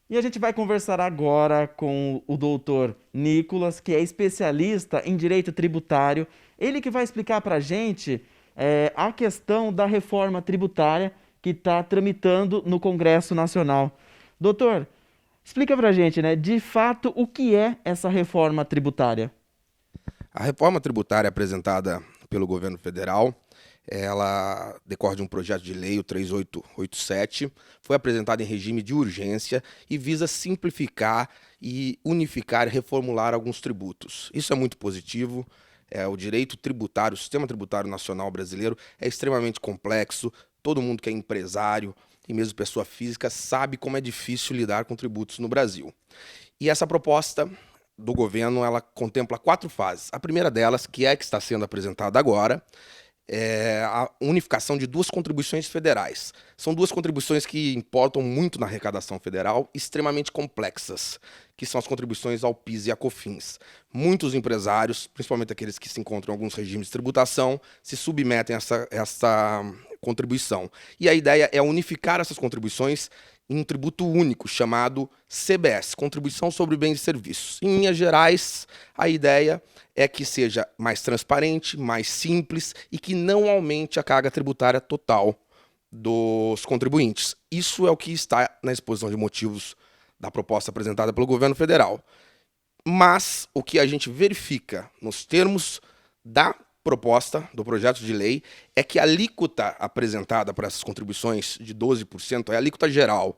E a gente vai conversar agora com o doutor Nicolas, que é especialista em direito tributário. Ele que vai explicar para a gente a questão da reforma tributária que está tramitando no Congresso Nacional. Doutor, explica para a gente, né, de fato, o que é essa reforma tributária? A reforma tributária apresentada pelo governo federal, ela decorre de um projeto de lei, o 3887, foi apresentada em regime de urgência e visa simplificar e unificar e reformular alguns tributos. Isso é muito positivo. O direito tributário, o sistema tributário nacional brasileiro é extremamente complexo. Todo mundo que é empresário e mesmo pessoa física sabe como é difícil lidar com tributos no Brasil. E essa proposta do governo, ela contempla 4 fases. A primeira delas, que é a que está sendo apresentada agora, é a unificação de 2 contribuições federais. São 2 contribuições que importam muito na arrecadação federal, extremamente complexas, que são as contribuições ao PIS e à COFINS. Muitos empresários, principalmente aqueles que se encontram em alguns regimes de tributação, se submetem a essa contribuição. E a ideia é unificar essas contribuições em um tributo único chamado CBS, Contribuição sobre Bens e Serviços. Em linhas gerais, a ideia é que seja mais transparente, mais simples e que não aumente a carga tributária total dos contribuintes. Isso é o que está na exposição de motivos da proposta apresentada pelo governo federal. Mas o que a gente verifica nos termos da proposta do projeto de lei é que a alíquota apresentada para essas contribuições de 12% é a alíquota geral.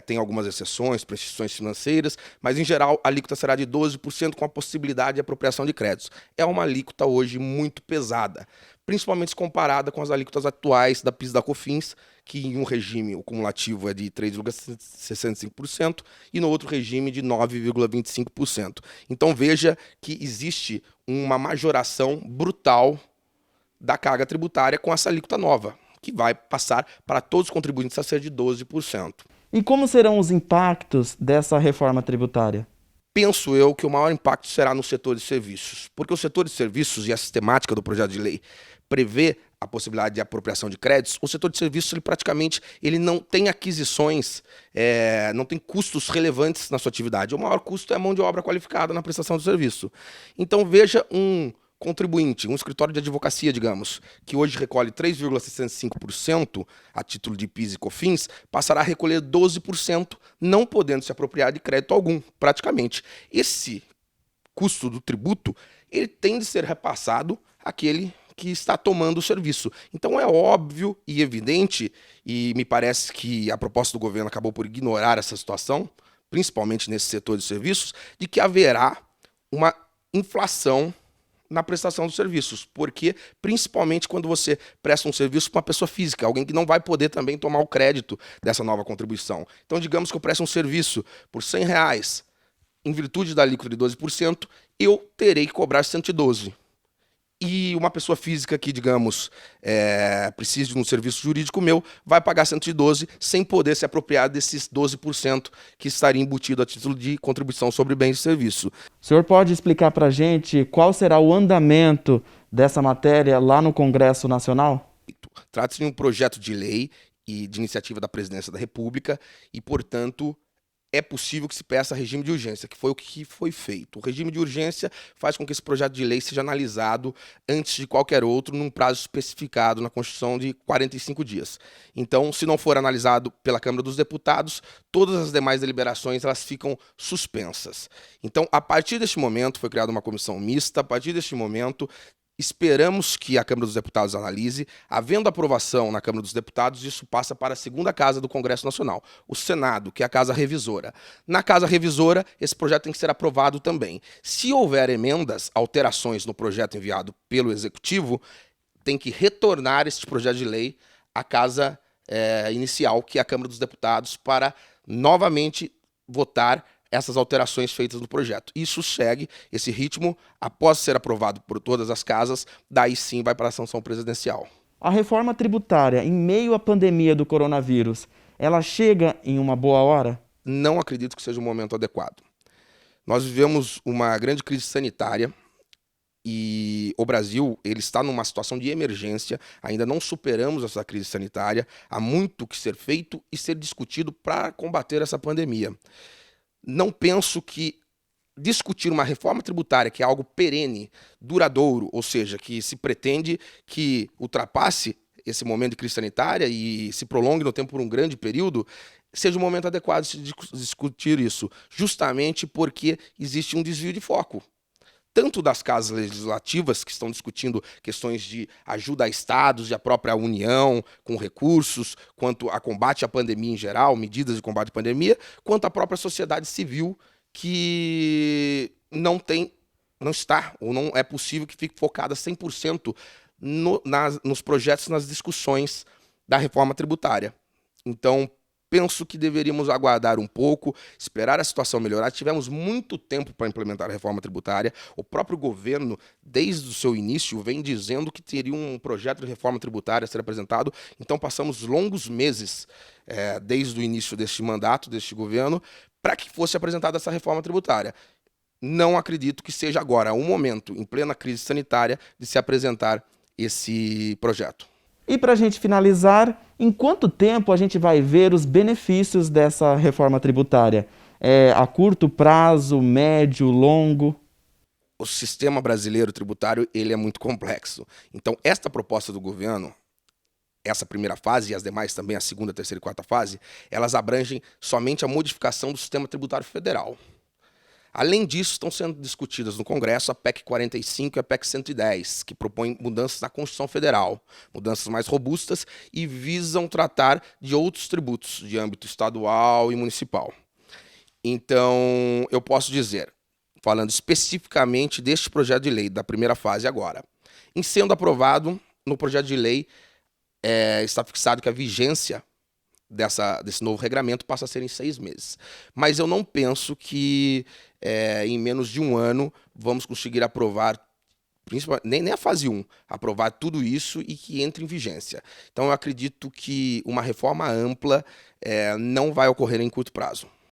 Tem algumas exceções para instituições financeiras, mas em geral a alíquota será de 12% com a possibilidade de apropriação de créditos. É uma alíquota hoje muito pesada, principalmente comparada com as alíquotas atuais da PIS e da COFINS, que em um regime o cumulativo é de 3,65% e no outro regime de 9,25%. Então veja que existe uma majoração brutal da carga tributária com essa alíquota nova, que vai passar para todos os contribuintes a ser de 12%. E como serão os impactos dessa reforma tributária? Penso eu que o maior impacto será no setor de serviços, porque o setor de serviços e a sistemática do projeto de lei prevê a possibilidade de apropriação de créditos. O setor de serviços, ele não tem aquisições, não tem custos relevantes na sua atividade. O maior custo é a mão de obra qualificada na prestação do serviço. Então veja um contribuinte, um escritório de advocacia, digamos, que hoje recolhe 3,65% a título de PIS e COFINS, passará a recolher 12%, não podendo se apropriar de crédito algum, praticamente. Esse custo do tributo, ele tem de ser repassado àquele que está tomando o serviço. Então é óbvio e evidente, e me parece que a proposta do governo acabou por ignorar essa situação, principalmente nesse setor de serviços, de que haverá uma inflação na prestação dos serviços, porque principalmente quando você presta um serviço para uma pessoa física, alguém que não vai poder também tomar o crédito dessa nova contribuição. Então, digamos que eu presto um serviço por R$ 100, em virtude da alíquota de 12%, eu terei que cobrar 112. E uma pessoa física que, digamos, precise de um serviço jurídico meu, vai pagar 112 sem poder se apropriar desses 12% que estaria embutido a título de contribuição sobre bens e serviços. O senhor pode explicar para a gente qual será o andamento dessa matéria lá no Congresso Nacional? Trata-se de um projeto de lei e de iniciativa da Presidência da República e, portanto, é possível que se peça regime de urgência, que foi o que foi feito. O regime de urgência faz com que esse projeto de lei seja analisado antes de qualquer outro, num prazo especificado na Constituição de 45 dias. Então, se não for analisado pela Câmara dos Deputados, todas as demais deliberações elas ficam suspensas. Então, a partir deste momento, foi criada uma comissão mista, a partir deste momento, esperamos que a Câmara dos Deputados analise. Havendo aprovação na Câmara dos Deputados, isso passa para a segunda casa do Congresso Nacional, o Senado, que é a casa revisora. Na casa revisora, esse projeto tem que ser aprovado também. Se houver emendas, alterações no projeto enviado pelo Executivo, tem que retornar este projeto de lei à casa inicial, que é a Câmara dos Deputados, para novamente votar essas alterações feitas no projeto. Isso segue esse ritmo, após ser aprovado por todas as casas, daí sim vai para a sanção presidencial. A reforma tributária, em meio à pandemia do coronavírus, ela chega em uma boa hora? Não acredito que seja um momento adequado. Nós vivemos uma grande crise sanitária E o Brasil, ele está numa situação de emergência, ainda não superamos essa crise sanitária, há muito que ser feito e ser discutido para combater essa pandemia. Não penso que discutir uma reforma tributária, que é algo perene, duradouro, ou seja, que se pretende que ultrapasse esse momento de crise sanitária e se prolongue no tempo por um grande período, seja o momento adequado de se discutir isso, justamente porque existe um desvio de foco. Tanto das casas legislativas, que estão discutindo questões de ajuda a estados e a própria União com recursos, quanto a combate à pandemia em geral, medidas de combate à pandemia, quanto a própria sociedade civil, que não está, ou não é possível que fique focada 100% nos projetos, nas discussões da reforma tributária. Então, penso que deveríamos aguardar um pouco, esperar a situação melhorar. Tivemos muito tempo para implementar a reforma tributária. O próprio governo, desde o seu início, vem dizendo que teria um projeto de reforma tributária a ser apresentado. Então, passamos longos meses, desde o início deste mandato, deste governo, para que fosse apresentada essa reforma tributária. Não acredito que seja agora um momento, em plena crise sanitária, de se apresentar esse projeto. E para a gente finalizar, em quanto tempo a gente vai ver os benefícios dessa reforma tributária? A curto prazo, médio, longo? O sistema brasileiro tributário, ele é muito complexo. Então, esta proposta do governo, essa primeira fase e as demais também, a segunda, terceira e quarta fase, elas abrangem somente a modificação do sistema tributário federal. Além disso, estão sendo discutidas no Congresso a PEC 45 e a PEC 110, que propõem mudanças na Constituição Federal, mudanças mais robustas e visam tratar de outros tributos de âmbito estadual e municipal. Então, eu posso dizer, falando especificamente deste projeto de lei, da primeira fase agora, em sendo aprovado, no projeto de lei está fixado que a vigência desse novo regramento passa a ser em 6 meses. Mas eu não penso que em menos de um ano vamos conseguir aprovar, nem a fase 1, aprovar tudo isso e que entre em vigência. Então eu acredito que uma reforma ampla não vai ocorrer em curto prazo.